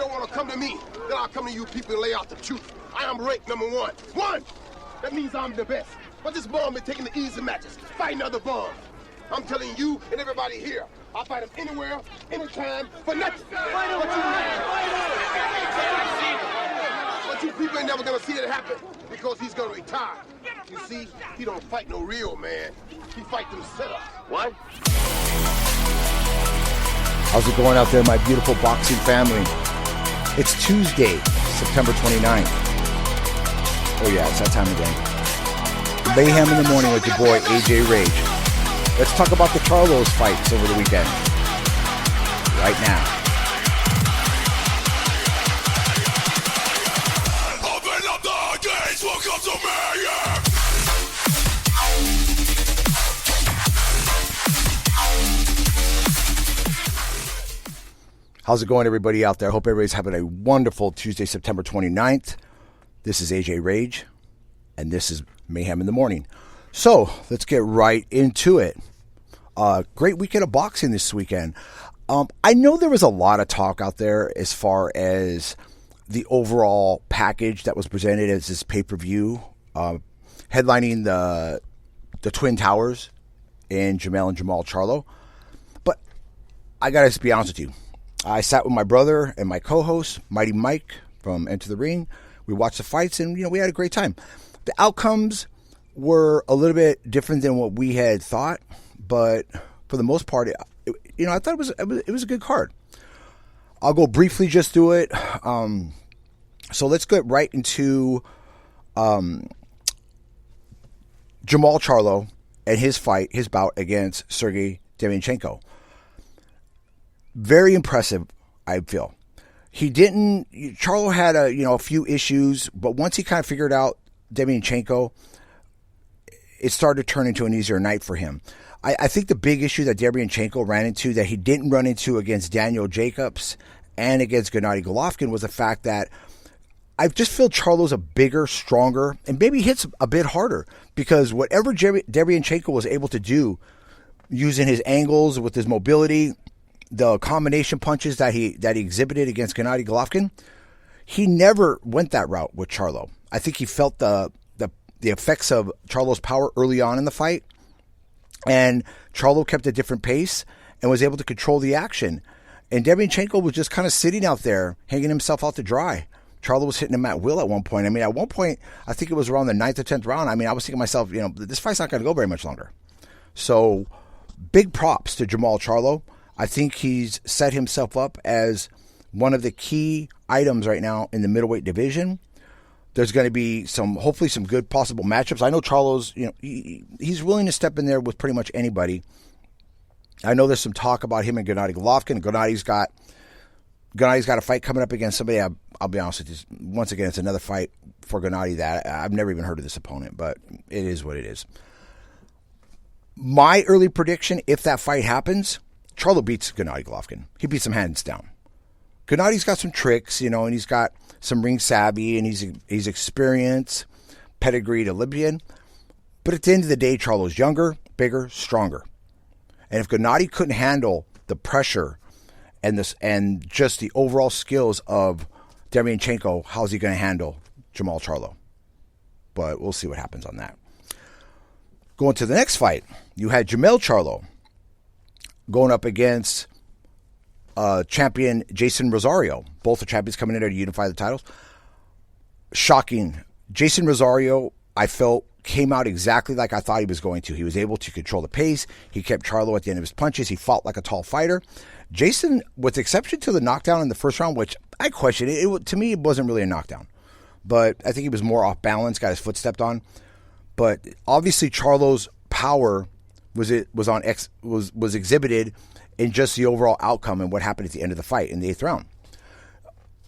don't want to come to me, then I'll come to you people and lay out the truth. I am ranked number one. One! That means I'm the best. But this bum been taking the easy matches, fighting other bums. I'm telling you and everybody here, I'll fight him anywhere, anytime, for nothing. But you people ain't never gonna see it happen because he's gonna retire. You see, he don't fight no real man. He fight himself. What? How's it going out there, my beautiful boxing family? It's Tuesday, September 29th. Oh yeah, it's that time again. Mayhem in the Morning with your boy, AJ Rage. Let's talk about the Charlo's fights over the weekend. Right now. Open up the gates, welcome to Mayhem! How's it going, everybody out there? I hope everybody's having a wonderful Tuesday, September 29th. This is AJ Rage, and this is Mayhem in the Morning. So, let's get right into it. Great weekend of boxing this weekend. I know there was a lot of talk out there as far as the overall package that was presented as this pay-per-view, headlining the Twin Towers in Jamel and Jamal Charlo. But I got to be honest with you. I sat with my brother and my co-host, Mighty Mike from Enter the Ring. We watched the fights, and we had a great time. The outcomes were a little bit different than what we had thought, but for the most part, I thought it was a good card. I'll go briefly just through it. So let's get right into Jamal Charlo and his bout against Sergey Derevyanchenko. Very impressive, I feel. Charlo had a few issues, but once he kind of figured out Derevyanchenko, it started to turn into an easier night for him. I think the big issue that Derevyanchenko ran into that he didn't run into against Daniel Jacobs and against Gennady Golovkin was the fact that I just feel Charlo's a bigger, stronger, and maybe hits a bit harder because whatever Derevyanchenko was able to do using his angles with his mobility, the combination punches that he exhibited against Gennady Golovkin, he never went that route with Charlo. I think he felt the effects of Charlo's power early on in the fight, and Charlo kept a different pace and was able to control the action. And Derevyanchenko was just kind of sitting out there, hanging himself out to dry. Charlo was hitting him at will at one point. At one point, I think it was around the 9th or 10th round. I was thinking to myself, this fight's not going to go very much longer. So, big props to Jamal Charlo. I think he's set himself up as one of the key items right now in the middleweight division. There's going to be hopefully some good possible matchups. I know Charlo's, he's willing to step in there with pretty much anybody. I know there's some talk about him and Gennady Golovkin. Gennady's got a fight coming up against somebody. I'll be honest with you. Once again, it's another fight for Gennady that I've never even heard of this opponent, but it is what it is. My early prediction, if that fight happens, Charlo beats Gennady Golovkin. He beats him hands down. Gennady's got some tricks, and he's got some ring savvy, and he's experienced, pedigreed Olympian. But at the end of the day, Charlo's younger, bigger, stronger. And if Gennady couldn't handle the pressure and just the overall skills of Derevyanchenko, how's he going to handle Jamal Charlo? But we'll see what happens on that. Going to the next fight, you had Jamel Charlo going up against champion Jason Rosario. Both the champions coming in there to unify the titles. Shocking. Jason Rosario, I felt, came out exactly like I thought he was going to. He was able to control the pace. He kept Charlo at the end of his punches. He fought like a tall fighter. Jason, with the exception to the knockdown in the first round, which I questioned, to me it wasn't really a knockdown. But I think he was more off balance, got his foot stepped on. But obviously Charlo's power was exhibited in just the overall outcome and what happened at the end of the fight in the 8th round.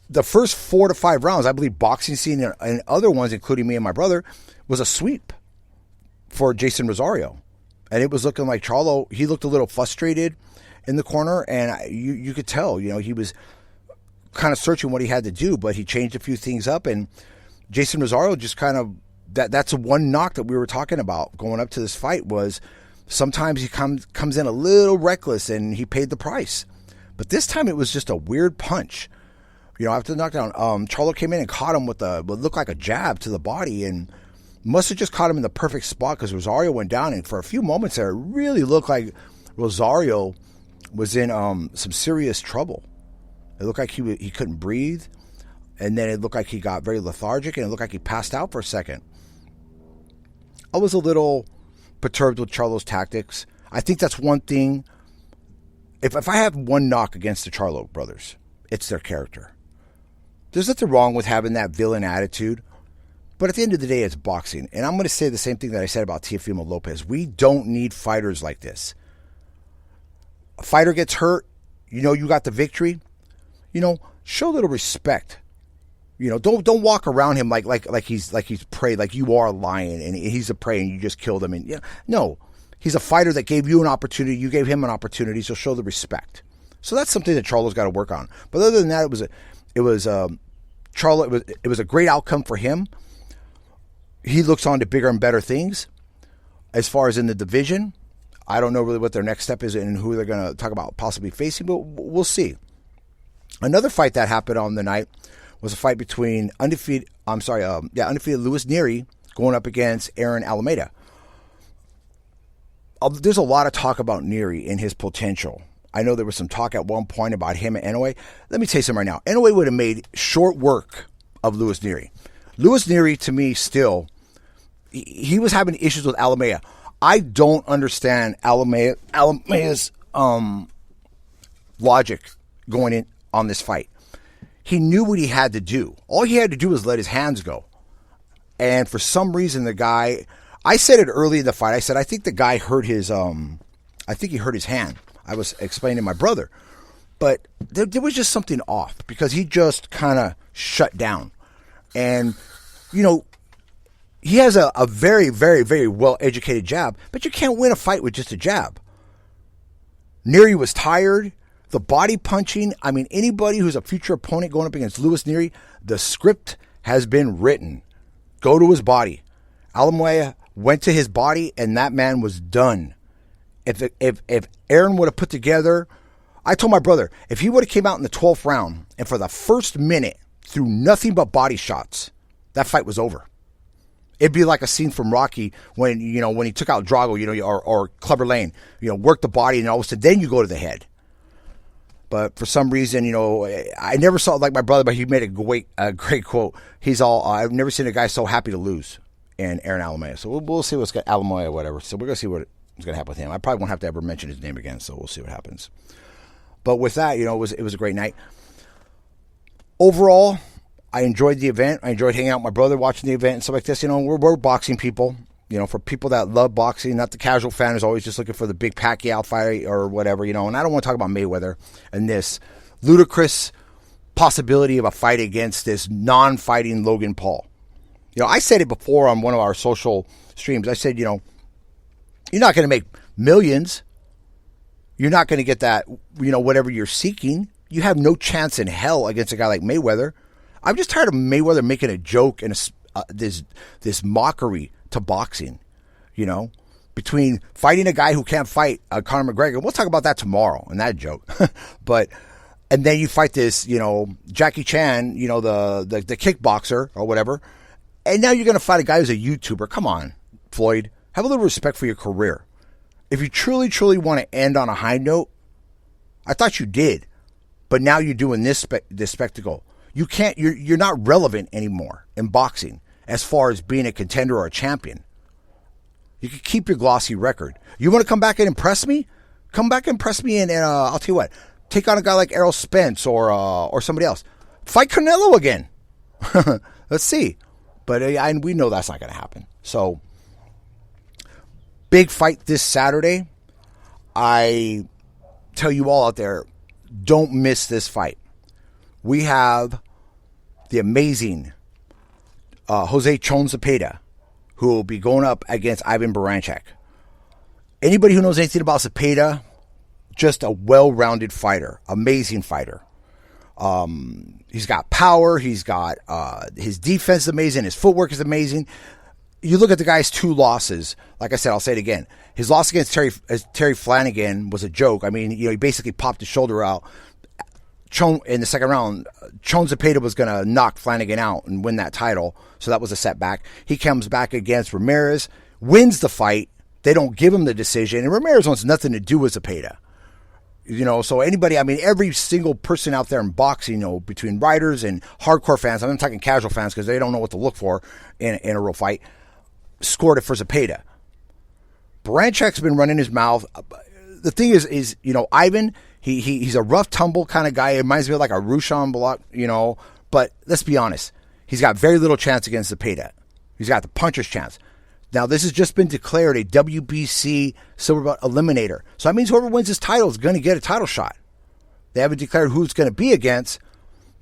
The first 4 to 5 rounds, I believe boxing scene and other ones, including me and my brother, was a sweep for Jason Rosario. And it was looking like Charlo, he looked a little frustrated in the corner, and you could tell, he was kind of searching what he had to do, but he changed a few things up, and Jason Rosario just kind of, that's one knock that we were talking about going up to this fight was sometimes he comes in a little reckless and he paid the price. But this time it was just a weird punch. After the knockdown, Charlo came in and caught him with what looked like a jab to the body, and must have just caught him in the perfect spot because Rosario went down, and for a few moments there, it really looked like Rosario was in some serious trouble. It looked like he couldn't breathe, and then it looked like he got very lethargic, and it looked like he passed out for a second. I was a little perturbed with Charlo's tactics. I think that's one thing. If I have one knock against the Charlo brothers, it's their character. There's nothing wrong with having that villain attitude, but at the end of the day, it's boxing. And I'm going to say the same thing that I said about Teofimo Lopez. We don't need fighters like this. A fighter gets hurt, you got the victory. Show a little respect. Don't walk around him like he's prey, like you are a lion and he's a prey and you just killed him. And no, he's a fighter that gave you an opportunity. You gave him an opportunity, so show the respect. So that's something that Charlo's got to work on. But other than that, it was a great outcome for him. He looks on to bigger and better things. As far as in the division, I don't know really what their next step is and who they're going to talk about possibly facing, but we'll see. Another fight that happened on the night was a fight between undefeated Luis Nery going up against Aaron Alameda. There's a lot of talk about Nery and his potential. I know there was some talk at one point about him and Inoue. Let me tell you something right now. Inoue would have made short work of Luis Nery. Luis Nery, to me, still, he was having issues with Alameda. I don't understand Alameda's logic going in on this fight. He knew what he had to do. All he had to do was let his hands go. And for some reason, the guy, I said it early in the fight. I said, I think the guy hurt his hand. I was explaining to my brother. But there was just something off because he just kind of shut down. And, he has a very, very, very well-educated jab, but you can't win a fight with just a jab. Nery was tired. The body punching, anybody who's a future opponent going up against Luis Nery, the script has been written. Go to his body. Alameda went to his body, and that man was done. If Aaron would have put together, I told my brother, if he would have came out in the 12th round, and for the first minute threw nothing but body shots, that fight was over. It'd be like a scene from Rocky when he took out Drago, or Clubber Lang, work the body, and all of a sudden, then you go to the head. But for some reason, I never saw it like my brother, but he made a great quote. He's all, I've never seen a guy so happy to lose in Aaron Alameda. So we'll see what's got Alameda or whatever. So we're going to see what's going to happen with him. I probably won't have to ever mention his name again, so we'll see what happens. But with that, it was a great night. Overall, I enjoyed the event. I enjoyed hanging out with my brother, watching the event and stuff like this. We're boxing people. For people that love boxing, not the casual fan who's always just looking for the big Pacquiao fight or whatever, and I don't want to talk about Mayweather and this ludicrous possibility of a fight against this non-fighting Logan Paul. I said it before on one of our social streams. I said, you're not going to make millions. You're not going to get that, whatever you're seeking. You have no chance in hell against a guy like Mayweather. I'm just tired of Mayweather making a joke and this mockery to boxing, between fighting a guy who can't fight, Conor McGregor. We'll talk about that tomorrow and that joke. And then you fight this, Jackie Chan, the kickboxer or whatever. And now you're going to fight a guy who's a YouTuber. Come on, Floyd. Have a little respect for your career. If you truly, truly want to end on a high note, I thought you did. But now you're doing this spectacle. You can't, you're not relevant anymore in boxing as far as being a contender or a champion. You can keep your glossy record. You want to come back and impress me? Come back and impress me, and I'll tell you what. Take on a guy like Errol Spence or somebody else. Fight Canelo again. Let's see. But we know that's not going to happen. So, big fight this Saturday. I tell you all out there, don't miss this fight. We have the amazing Jose Chon Zepada, who will be going up against Ivan Baranchak. Anybody who knows anything about Zepeda, just a well-rounded fighter, amazing fighter. He's got power. He's got his defense is amazing. His footwork is amazing. You look at the guy's 2 losses. Like I said, I'll say it again. His loss against Terry Flanagan was a joke. He basically popped his shoulder out. in the second round, Chon Zepada was going to knock Flanagan out and win that title. So that was a setback. He comes back against Ramirez, wins the fight. They don't give him the decision. And Ramirez wants nothing to do with Zepada. So anybody, every single person out there in boxing, between writers and hardcore fans, I'm not talking casual fans because they don't know what to look for in a real fight, scored it for Zepada. Branchak's been running his mouth. The thing is Ivan, he's a rough tumble kind of guy. It reminds me of like a Rushan Block, but let's be honest. He's got very little chance against Zepada. He's got the puncher's chance. Now, this has just been declared a WBC silver belt eliminator. So that means whoever wins this title is going to get a title shot. They haven't declared who it's going to be against,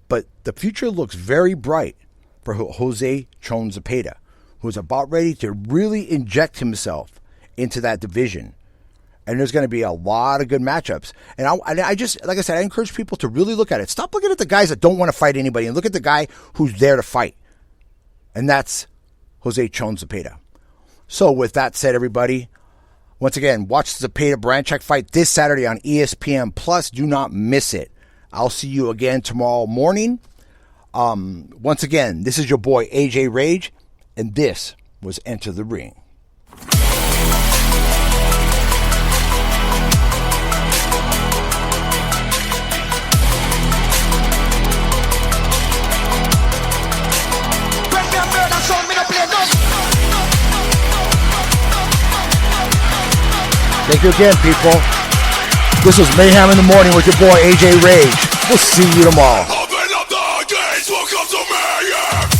but the future looks very bright for Jose Chon Zepada, who's about ready to really inject himself into that division. And there's going to be a lot of good matchups. And I just, like I said, I encourage people to really look at it. Stop looking at the guys that don't want to fight anybody and look at the guy who's there to fight. And that's Jose Chon Zepada. So with that said, everybody, once again, watch the Zepada Branchak fight this Saturday on ESPN Plus. Do not miss it. I'll see you again tomorrow morning. Once again, this is your boy AJ Rage, and this was Enter the Ring. Thank you again, people. This was Mayhem in the Morning with your boy AJ Rage. We'll see you tomorrow. Open up the gates, welcome to Mayhem.